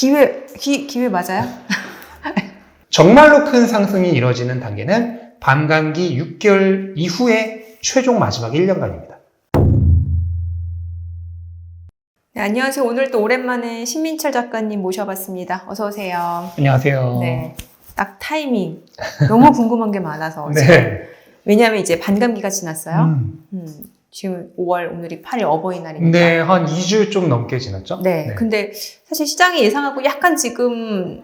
기회 맞아요? 정말로 큰 상승이 이뤄지는 단계는 반감기 6개월 이후에 최종 마지막 1년간입니다. 네, 안녕하세요. 오늘 또 오랜만에 신민철 작가님 모셔봤습니다. 어서 오세요. 안녕하세요. 네, 딱 타이밍. 너무 궁금한 게 많아서. 네. 왜냐하면 이제 반감기가 지났어요. 지금 5월, 오늘이 8일 어버이날이니까. 네, 한 2주 좀 넘게 지났죠? 네, 근데 사실 시장이 예상하고 약간 지금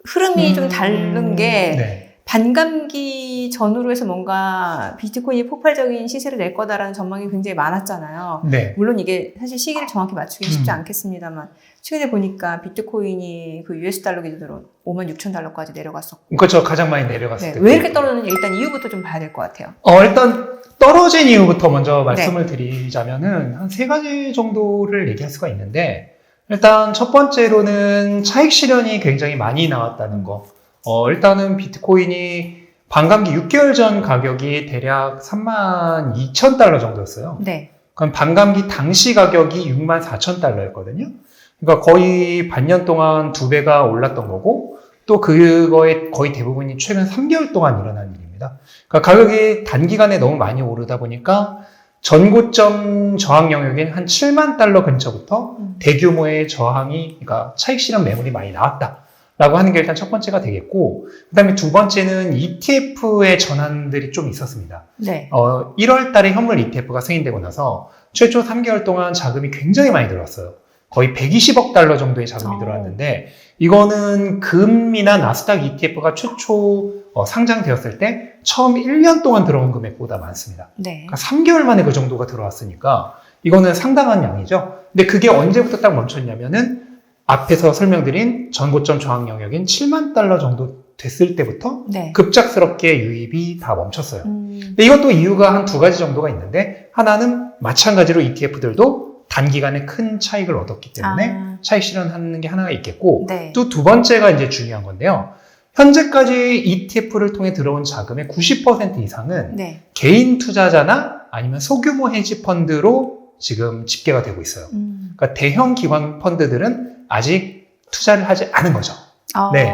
흐름이 좀 다른 게 네. 반감기 전후로 해서 뭔가 비트코인이 폭발적인 시세를 낼 거다라는 전망이 굉장히 많았잖아요. 네. 물론 이게 사실 시기를 정확히 맞추기 쉽지 않겠습니다만 최근에 보니까 비트코인이 그 US 달러 기준으로 56,000달러까지 내려갔었고. 그렇죠. 가장 많이 내려갔을 때. 왜 이렇게 떨어졌는지 일단 이유부터 좀 봐야 될 것 같아요. 일단 떨어진 이유부터 먼저 말씀을 드리자면은 한 3가지 정도를 얘기할 수가 있는데, 일단 첫 번째로는 차익 실현이 굉장히 많이 나왔다는 거. 일단은 비트코인이 반감기 6개월 전 가격이 대략 32,000달러 정도였어요. 네. 그럼 반감기 당시 가격이 64,000달러였거든요. 그러니까 거의 반년 동안 2배가 올랐던 거고, 또 그거의 거의 대부분이 최근 3개월 동안 일어난 일입니다. 그러니까 가격이 단기간에 너무 많이 오르다 보니까 전고점 저항 영역인 한 7만 달러 근처부터 대규모의 저항이, 그러니까 차익 실현 매물이 많이 나왔다라고 하는 게 일단 첫 번째가 되겠고, 그 다음에 두 번째는 ETF의 전환들이 좀 있었습니다. 네. 1월 달에 현물 ETF가 승인되고 나서 최초 3개월 동안 자금이 굉장히 많이 들어왔어요. 거의 120억 달러 정도의 자금이 들어왔는데, 이거는 금이나 나스닥 ETF가 최초 상장되었을 때 처음 1년 동안 들어온 금액보다 많습니다. 네. 그러니까 3개월 만에 그 정도가 들어왔으니까 이거는 상당한 양이죠. 근데 그게 언제부터 딱 멈췄냐면은 앞에서 설명드린 전고점 저항 영역인 7만 달러 정도 됐을 때부터 네. 급작스럽게 유입이 다 멈췄어요. 근데 이것도 이유가 한 2가지 정도가 있는데, 하나는 마찬가지로 ETF들도 단기간에 큰 차익을 얻었기 때문에 차익 실현하는 게 하나가 있겠고, 네. 또 두 번째가 이제 중요한 건데요. 현재까지 ETF를 통해 들어온 자금의 90% 이상은 네. 개인 투자자나 아니면 소규모 헤지 펀드로 지금 집계가 되고 있어요. 그러니까 대형 기관 펀드들은 아직 투자를 하지 않은 거죠. 네.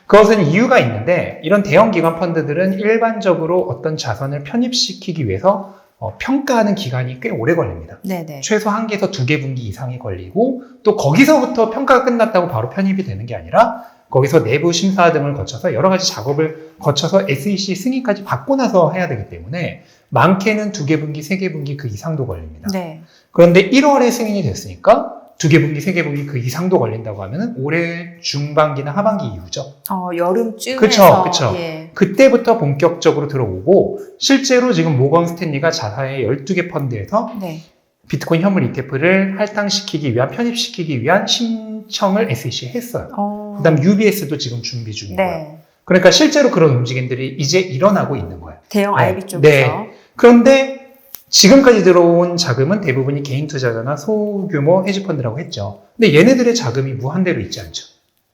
그것은 이유가 있는데, 이런 대형 기관 펀드들은 일반적으로 어떤 자산을 편입시키기 위해서 평가하는 기간이 꽤 오래 걸립니다. 네네. 최소 1개에서 2개 분기 이상이 걸리고, 또 거기서부터 평가가 끝났다고 바로 편입이 되는 게 아니라 거기서 내부 심사 등을 거쳐서 여러 가지 작업을 거쳐서 SEC 승인까지 받고 나서 해야 되기 때문에 많게는 2개 분기, 3개 분기 그 이상도 걸립니다. 네. 그런데 1월에 승인이 됐으니까 2개 분기, 3개 분기 그 이상도 걸린다고 하면은 올해 중반기나 하반기 이후죠. 여름쯤에서. 그쵸. 예. 그때부터 본격적으로 들어오고, 실제로 지금 모건 스탠리가 자사의 12개 펀드에서 네. 비트코인 현물 ETF를 할당시키기 위한, 편입시키기 위한 신청을 SEC에 했어요. 그 다음 UBS도 지금 준비 중이고요. 네. 그러니까 실제로 그런 움직임들이 이제 일어나고 있는 거예요. 대형 네. IB 쪽에서. 네. 그런데 지금까지 들어온 자금은 대부분이 개인 투자자나 소규모 헤지펀드라고 했죠. 근데 얘네들의 자금이 무한대로 있지 않죠.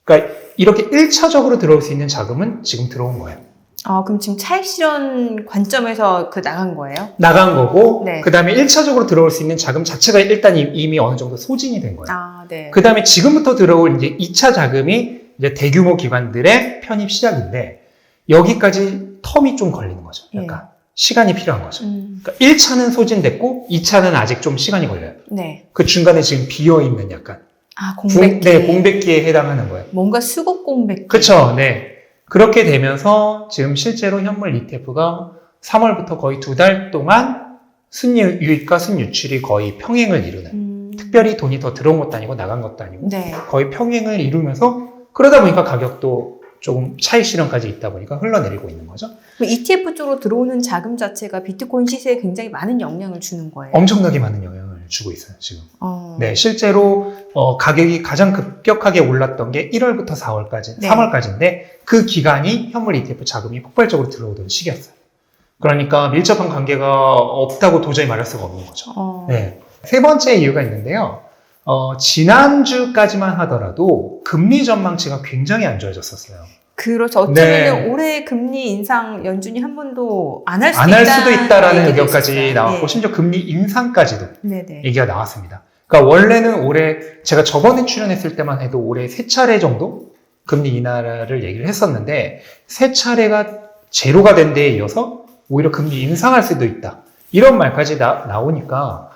그러니까 이렇게 1차적으로 들어올 수 있는 자금은 지금 들어온 거예요. 그럼 지금 차익 실현 관점에서 나간 거예요? 나간 거고, 네. 그 다음에 1차적으로 들어올 수 있는 자금 자체가 일단 이미 어느 정도 소진이 된 거예요. 네. 그 다음에 지금부터 들어올 이제 2차 자금이 이제 대규모 기관들의 편입 시작인데, 여기까지 텀이 좀 걸리는 거죠. 약간 시간이 필요한 거죠. 그러니까 1차는 소진됐고 2차는 아직 좀 시간이 걸려요. 네. 그 중간에 지금 비어있는 약간 공백기. 공백기에 해당하는 거예요. 뭔가 수급 공백기. 그렇죠. 네. 그렇게 되면서 지금 실제로 현물 ETF가 3월부터 거의 2달 동안 순유입과 순유출이 거의 평행을 이루는, 특별히 돈이 더 들어온 것도 아니고 나간 것도 아니고 네. 거의 평행을 이루면서, 그러다 보니까 가격도 조금 차익 실현까지 있다 보니까 흘러내리고 있는 거죠. ETF 쪽으로 들어오는 자금 자체가 비트코인 시세에 굉장히 많은 영향을 주는 거예요. 엄청나게 많은 영향을 주고 있어요, 지금. 네. 실제로 가격이 가장 급격하게 올랐던 게 1월부터 4월까지, 네. 3월까지인데 그 기간이 현물 ETF 자금이 폭발적으로 들어오던 시기였어요. 그러니까 밀접한 관계가 없다고 도저히 말할 수가 없는 거죠. 네. 세 번째 이유가 있는데요. 지난주까지만 하더라도 금리 전망치가 굉장히 안 좋아졌었어요. 그렇죠. 어쩌면 올해 금리 인상 연준이 한 번도 안 할 수도 있다라는 의견까지 나왔고, 심지어 금리 인상까지도 얘기가 나왔습니다. 그러니까 원래는 올해 제가 저번에 출연했을 때만 해도 올해 3차례 정도 금리 인하를 얘기를 했었는데 3차례가 제로가 된 데에 이어서 오히려 금리 인상할 수도 있다. 이런 말까지 나오니까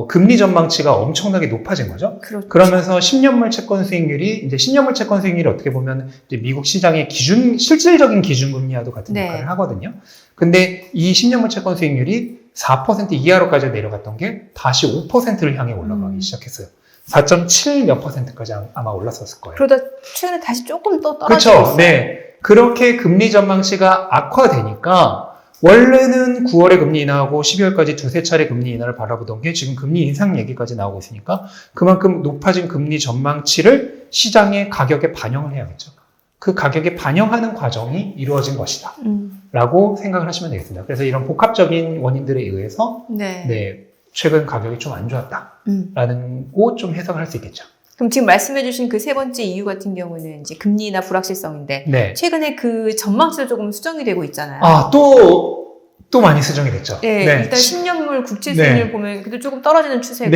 금리 전망치가 엄청나게 높아진 거죠. 그렇죠. 그러면서 10년물 채권 수익률이 이제 10년물 채권 수익률이 어떻게 보면 이제 미국 시장의 실질적인 기준금리와도 같은 네. 역할을 하거든요. 근데 이 10년물 채권 수익률이 4% 이하로까지 내려갔던 게 다시 5%를 향해 올라가기 시작했어요. 4.7 몇 %까지 아마 올랐었을 거예요. 그러다 최근에 다시 조금 또 떨어지고 그렇죠. 있어요. 네. 그렇게 금리 전망치가 악화되니까 원래는 9월에 금리 인하하고 12월까지 두세 차례 금리 인하를 바라보던 게 지금 금리 인상 얘기까지 나오고 있으니까 그만큼 높아진 금리 전망치를 시장의 가격에 반영을 해야겠죠. 그 가격에 반영하는 과정이 이루어진 것이다. 라고 생각을 하시면 되겠습니다. 그래서 이런 복합적인 원인들에 의해서 네. 최근 가격이 좀 안 좋았다라는 거 좀 해석을 할 수 있겠죠. 그럼 지금 말씀해주신 그 세 번째 이유 같은 경우는 이제 금리 인하 불확실성인데 네. 최근에 그 전망치도 조금 수정이 되고 있잖아요. 또 많이 수정이 됐죠. 네, 일단 10년물 국채 수익률 보면 그래도 조금 떨어지는 추세고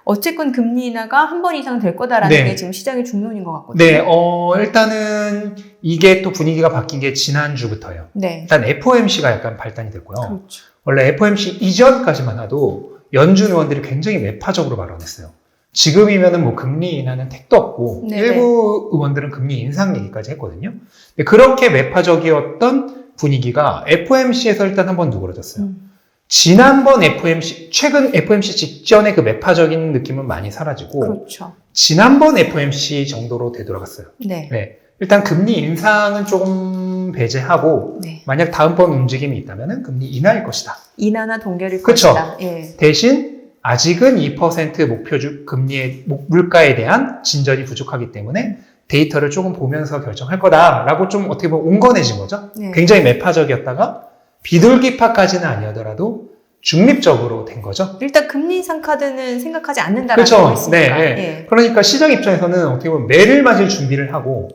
어쨌건 금리 인하가 한 번 이상 될 거다라는 게 지금 시장의 중론인 것 같거든요. 네, 일단은 이게 또 분위기가 바뀐 게 지난주부터예요. 네. 일단 FOMC가 약간 발단이 됐고요. 그렇죠. 원래 FOMC 이전까지만 해도 연준 의원들이 굉장히 매파적으로 발언했어요. 지금이면은 뭐 금리 인하는 택도 없고 일부 의원들은 금리 인상 얘기까지 했거든요. 근데 그렇게 매파적이었던 분위기가 FOMC에서 일단 한번 누그러졌어요. 지난번 FOMC, 최근 FOMC 직전의 그 매파적인 느낌은 많이 사라지고 그렇죠. 지난번 FOMC 정도로 되돌아갔어요. 네. 일단 금리 인상은 조금 배제하고 만약 다음번 움직임이 있다면 금리 인하일 것이다. 인하나 동결일 그쵸? 것이다. 예. 대신 아직은 2% 목표주 금리의 물가에 대한 진전이 부족하기 때문에 데이터를 조금 보면서 결정할 거다라고 좀 어떻게 보면 온건해진 거죠. 굉장히 매파적이었다가 비둘기파까지는 아니더라도 중립적으로 된 거죠. 일단 금리 인상 카드는 생각하지 않는다라는 그렇죠. 거 있으니까. 네. 그러니까 시장 입장에서는 어떻게 보면 매를 맞을 준비를 하고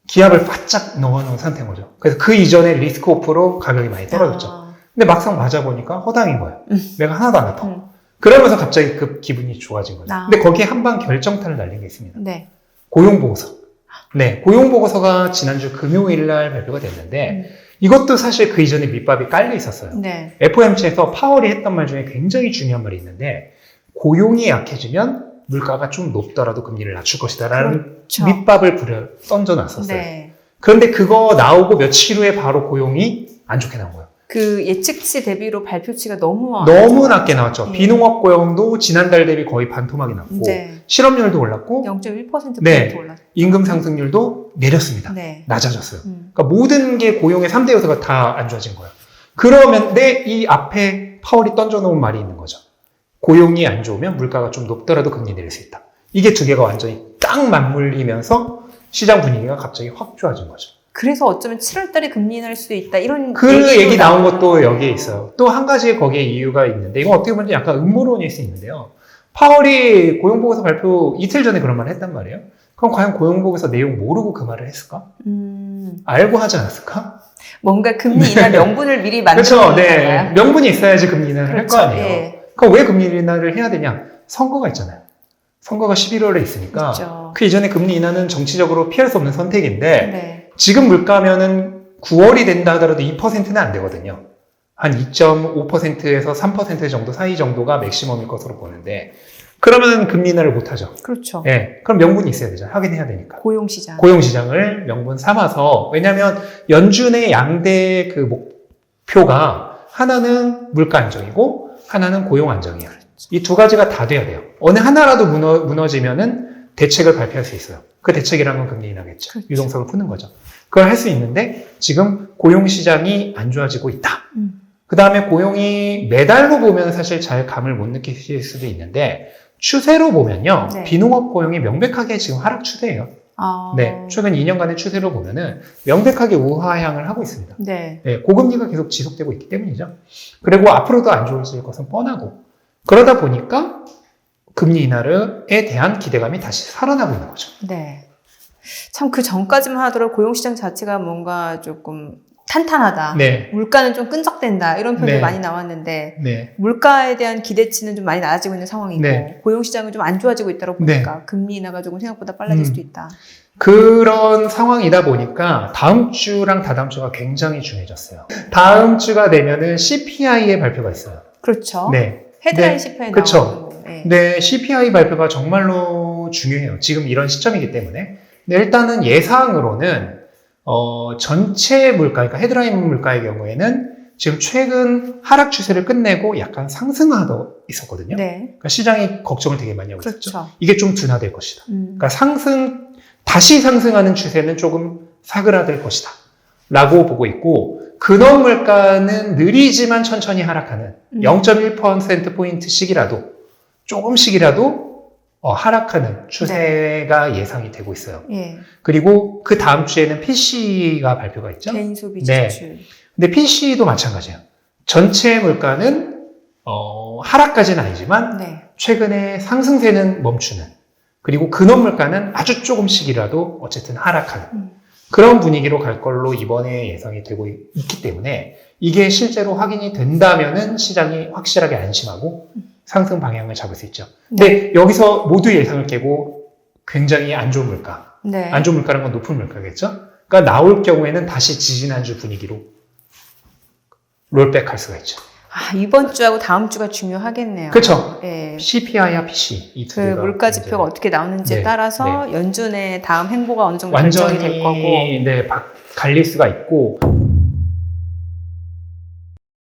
기압을 바짝 넣어놓은 상태인 거죠. 그래서 그 이전에 리스크 오프로 가격이 많이 떨어졌죠. 근데 막상 맞아보니까 허당인 거예요. 내가 하나도 안 아파. 그러면서 갑자기 그 기분이 좋아진 거죠. 근데 거기에 한방 결정타를 날린 게 있습니다. 고용보고서. 고용보고서가 지난주 금요일 날 발표가 됐는데 이것도 사실 그 이전에 밑밥이 깔려 있었어요. FOMC에서 파월이 했던 말 중에 굉장히 중요한 말이 있는데 고용이 약해지면 물가가 좀 높더라도 금리를 낮출 것이다 라는 밑밥을 던져놨었어요. 그런데 그거 나오고 며칠 후에 바로 고용이 안 좋게 나온 거예요. 그 예측치 대비로 발표치가 너무 낮게 나왔죠. 비농업 고용도 지난달 대비 거의 반토막이 났고 실업률도 올랐고 0.1% 올랐고 임금 상승률도 내렸습니다. 낮아졌어요. 그러니까 모든 게 고용의 3대 요소가 다 안 좋아진 거예요. 그런데 이 앞에 파월이 던져놓은 말이 있는 거죠. 고용이 안 좋으면 물가가 좀 높더라도 금리 내릴 수 있다. 이게 두 개가 완전히 딱 맞물리면서 시장 분위기가 갑자기 확 좋아진 거죠. 그래서 어쩌면 7월 달에 금리 인하할 수도 있다. 이런 그 얘기 나온 것도 여기에 있어요. 또 한 가지 거기에 이유가 있는데 이건 어떻게 보면 약간 음모론일 수 있는데요. 파월이 고용보고서 발표 이틀 전에 그런 말을 했단 말이에요. 그럼 과연 고용보고서 내용 모르고 그 말을 했을까? 알고 하지 않았을까? 뭔가 금리 인하 명분을 미리 만들어 그렇죠. 놓잖아요. 명분이 있어야지 금리 인하를 할 거 아니에요. 그럼 왜 금리 인하를 해야 되냐? 선거가 있잖아요. 선거가 11월에 있으니까 그 이전에 금리 인하는 정치적으로 피할 수 없는 선택인데 지금 물가면은 9월이 된다 하더라도 2%는 안 되거든요. 한 2.5%에서 3% 정도 사이 정도가 맥시멈일 것으로 보는데 그러면 금리 인하를 못 하죠. 그렇죠. 그럼 명분이 있어야 되죠. 하긴 해야 되니까. 고용시장을 명분 삼아서 왜냐하면 연준의 양대 그 목표가 하나는 물가 안정이고 하나는 고용 안정이에요. 이 두 가지가 다 돼야 돼요. 어느 하나라도 무너지면은 대책을 발표할 수 있어요. 그 대책이란 건 금리 인하겠죠. 유동성을 푸는 거죠. 그걸 할 수 있는데 지금 고용시장이 안 좋아지고 있다. 그 다음에 고용이 매달로 보면 사실 잘 감을 못 느끼실 수도 있는데 추세로 보면요. 비농업 고용이 명백하게 지금 하락 추세예요. 최근 2년간의 추세로 보면은 명백하게 우하향을 하고 있습니다. 고금리가 계속 지속되고 있기 때문이죠. 그리고 앞으로도 안 좋아질 것은 뻔하고 그러다 보니까 금리 인하에 대한 기대감이 다시 살아나고 있는 거죠. 참 그 전까지만 하더라도 고용시장 자체가 뭔가 조금 탄탄하다. 네. 물가는 좀 끈적댄다. 이런 표현이 네. 많이 나왔는데 네. 물가에 대한 기대치는 좀 많이 낮아지고 있는 상황이고 네. 고용시장은 좀 안 좋아지고 있다고 보니까 금리 인하가 조금 생각보다 빨라질 수도 있다. 그런 상황이다 보니까 다음 주랑 다다음 주가 굉장히 중요해졌어요. 다음 주가 되면은 CPI의 발표가 있어요. 그렇죠. 네. 헤드라인 네. CPI 그쵸. 나오는 거. 네. 네, CPI 발표가 정말로 중요해요. 지금 이런 시점이기 때문에. 근데 일단은 예상으로는 전체 물가, 그러니까 헤드라인 물가의 경우에는 지금 최근 하락 추세를 끝내고 약간 상승하고 있었거든요. 네. 그러니까 시장이 걱정을 되게 많이 하고 있었죠. 그렇죠. 이게 좀 둔화될 것이다. 그러니까 다시 상승하는 추세는 조금 사그라들 것이다. 라고 보고 있고, 근원 물가는 느리지만 천천히 하락하는 0.1%포인트씩이라도, 조금씩이라도 하락하는 추세가 예상이 되고 있어요. 예. 그리고 그 다음 주에는 PC가 발표가 있죠. 개인 소비 네. 지출. 근데 PC도 마찬가지예요. 전체 물가는 하락까지는 아니지만 네. 최근에 상승세는 멈추는, 그리고 근원 물가는 아주 조금씩이라도 어쨌든 하락하는 그런 분위기로 갈 걸로 이번에 예상이 되고 있기 때문에 이게 실제로 확인이 된다면은 시장이 확실하게 안심하고 상승 방향을 잡을 수 있죠. 근데 여기서 모두 예상을 깨고 굉장히 안 좋은 물가, 네. 안 좋은 물가라는 건 높은 물가겠죠? 그러니까 나올 경우에는 다시 지지난주 분위기로 롤백 할 수가 있죠. 아, 이번 주하고 다음 주가 중요하겠네요. 그렇죠. 예. CPI와 PC 이 두 그 개가 물가 지표가 어떻게 나오는지에 네, 따라서 연준의 다음 행보가 어느 정도 결정이 될 거고. 완전히 갈릴 수가 있고,